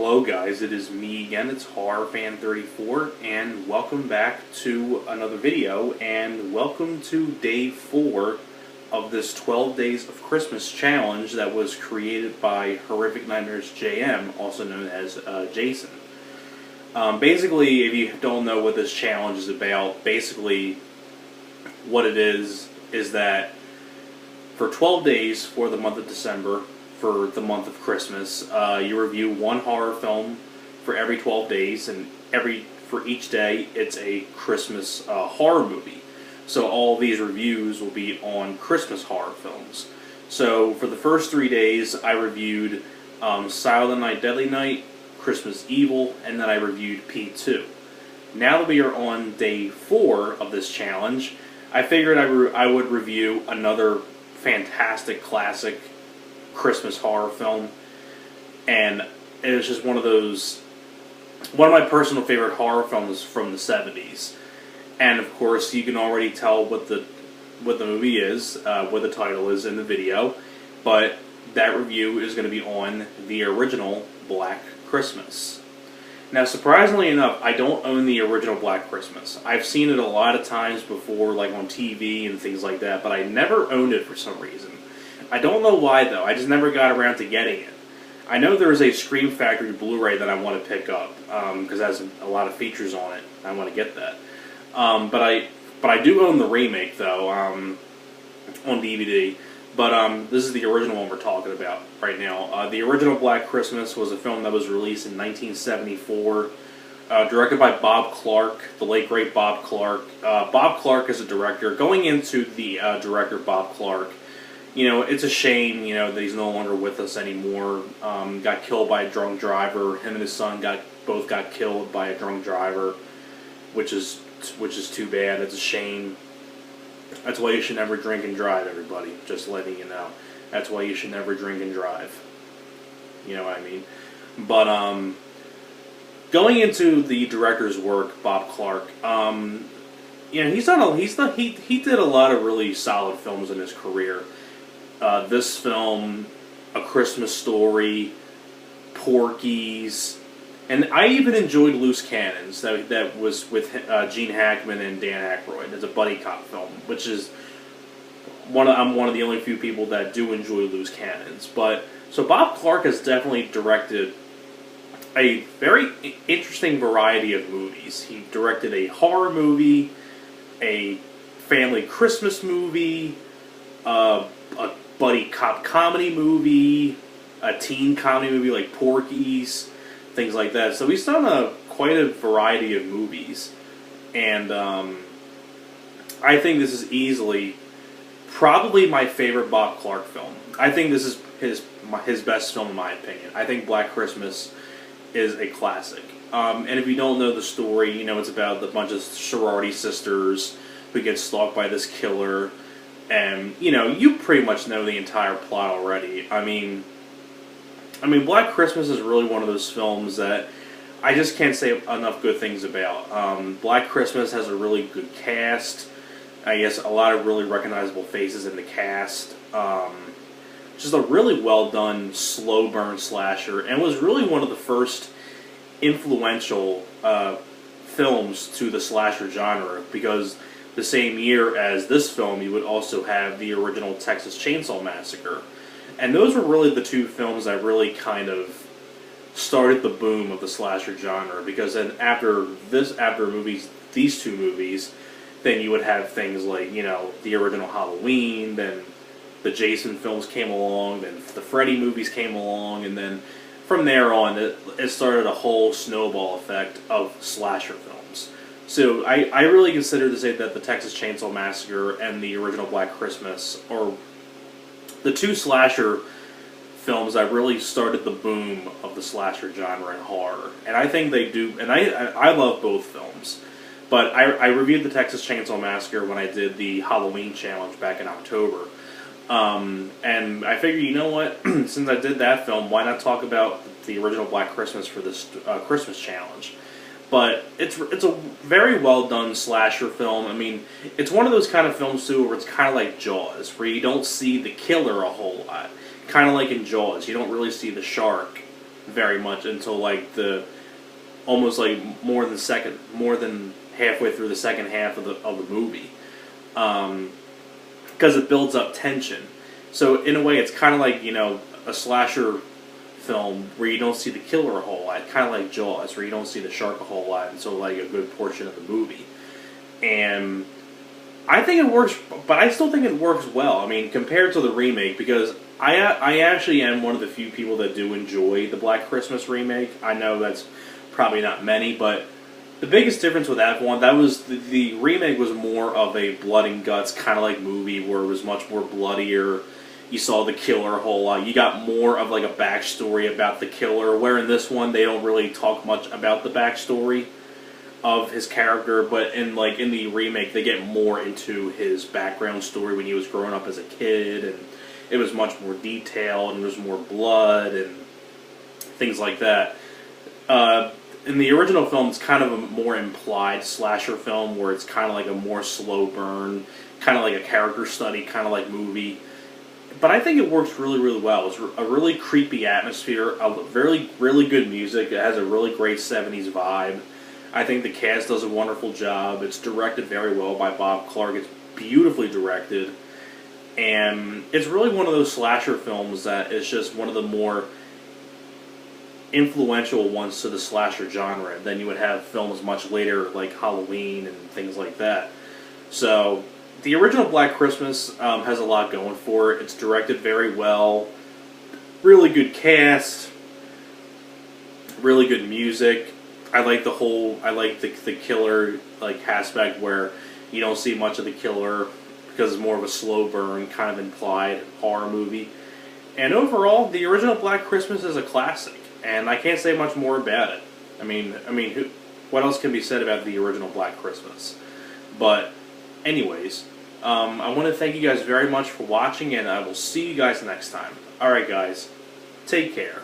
Hello guys, it is me again, it's HorrorFan34, and welcome back to another video, and welcome to day 4 of this 12 Days of Christmas challenge that was created by Horrific Nightmares JM, also known as Jason. Basically, if you don't know what this challenge is about, basically what it is that for 12 days for the month of December, for the month of Christmas, you review one horror film for every 12 days, and for each day it's a Christmas horror movie. So all these reviews will be on Christmas horror films. So for the first 3 days I reviewed Silent Night, Deadly Night, Christmas Evil, and then I reviewed P2. Now that we are on day 4 of this challenge, I figured I would review another fantastic classic Christmas horror film, and it was just one of my personal favorite horror films from the 70s. And of course, you can already tell what the movie is, what the title is in the video, but that review is going to be on the original Black Christmas. Now, surprisingly enough, I don't own the original Black Christmas. I've seen it a lot of times before, like on TV and things like that, but I never owned it for some reason. I don't know why, though. I just never got around to getting it. I know there is a Scream Factory Blu-ray that I want to pick up, because it has a lot of features on it. I want to get that. But I do own the remake, though, on DVD. But this is the original one we're talking about right now. The original Black Christmas was a film that was released in 1974, directed by Bob Clark, the late great Bob Clark. Bob Clark is a director. Going into the director Bob Clark, you know, it's a shame, you know, that he's no longer with us anymore. Got killed by a drunk driver. Him and his son both got killed by a drunk driver, which is too bad. It's a shame. That's why you should never drink and drive, everybody. Just letting you know. That's why you should never drink and drive. You know what I mean? But going into the director's work, Bob Clark, you know, he did a lot of really solid films in his career. This film, A Christmas Story, Porky's, and I even enjoyed Loose Cannons, that was with Gene Hackman and Dan Aykroyd. It's a buddy cop film, which is I'm one of the only few people that do enjoy Loose Cannons. But so Bob Clark has definitely directed a very interesting variety of movies. He directed a horror movie, a family Christmas movie, a buddy cop comedy movie, a teen comedy movie like Porky's, things like that. So he's done quite a variety of movies, and I think this is easily probably my favorite Bob Clark film. I think this is his best film in my opinion. I think Black Christmas is a classic. And if you don't know the story, you know, it's about a bunch of sorority sisters who get stalked by this killer. And, you know, you pretty much know the entire plot already. I mean, Black Christmas is really one of those films that I just can't say enough good things about. Black Christmas has a really good cast. I guess a lot of really recognizable faces in the cast. Just a really well done, slow burn slasher, and was really one of the first influential films to the slasher genre, because the same year as this film, you would also have the original Texas Chainsaw Massacre. And those were really the two films that really kind of started the boom of the slasher genre, because then after these two movies, then you would have things like, you know, the original Halloween, then the Jason films came along, then the Freddy movies came along, and then from there on, it started a whole snowball effect of slasher films. So I really consider to say that the Texas Chainsaw Massacre and the original Black Christmas are the two slasher films that really started the boom of the slasher genre in horror. And I think they do, and I love both films. But I reviewed the Texas Chainsaw Massacre when I did the Halloween challenge back in October. And I figured, you know what, since I did that film, why not talk about the original Black Christmas for this Christmas challenge? But it's a very well done slasher film. I mean, it's one of those kind of films too where it's kind of like Jaws, where you don't see the killer a whole lot. Kind of like in Jaws, you don't really see the shark very much until like the almost like more than halfway through the second half of the movie, because it builds up tension. So in a way, it's kind of like, you know, a slasher film where you don't see the killer a whole lot, kind of like Jaws, where you don't see the shark a whole lot until like a good portion of the movie. And I think it works, but I still think it works well. I mean, compared to the remake, because I actually am one of the few people that do enjoy the Black Christmas remake. I know that's probably not many, but the biggest difference with that one, that was the remake was more of a blood and guts kind of like movie where it was much more bloodier. You saw the killer a whole lot. You got more of like a backstory about the killer, where in this one they don't really talk much about the backstory of his character, but in the remake they get more into his background story when he was growing up as a kid, and it was much more detailed and there was more blood and things like that. In the original film, it's kind of a more implied slasher film where it's kind of like a more slow burn, kind of like a character study, kind of like movie. But I think it works really, really well. It's a really creepy atmosphere, really good music. It has a really great 70s vibe. I think the cast does a wonderful job. It's directed very well by Bob Clark. It's beautifully directed. And it's really one of those slasher films that is just one of the more influential ones to the slasher genre. Then you would have films much later like Halloween and things like that. So the original Black Christmas has a lot going for it. It's directed very well. Really good cast. Really good music. I like the killer like aspect where you don't see much of the killer because it's more of a slow burn, kind of implied horror movie. And overall, the original Black Christmas is a classic, and I can't say much more about it. I mean, what else can be said about the original Black Christmas? But, anyways, I want to thank you guys very much for watching, and I will see you guys next time. Alright guys, take care.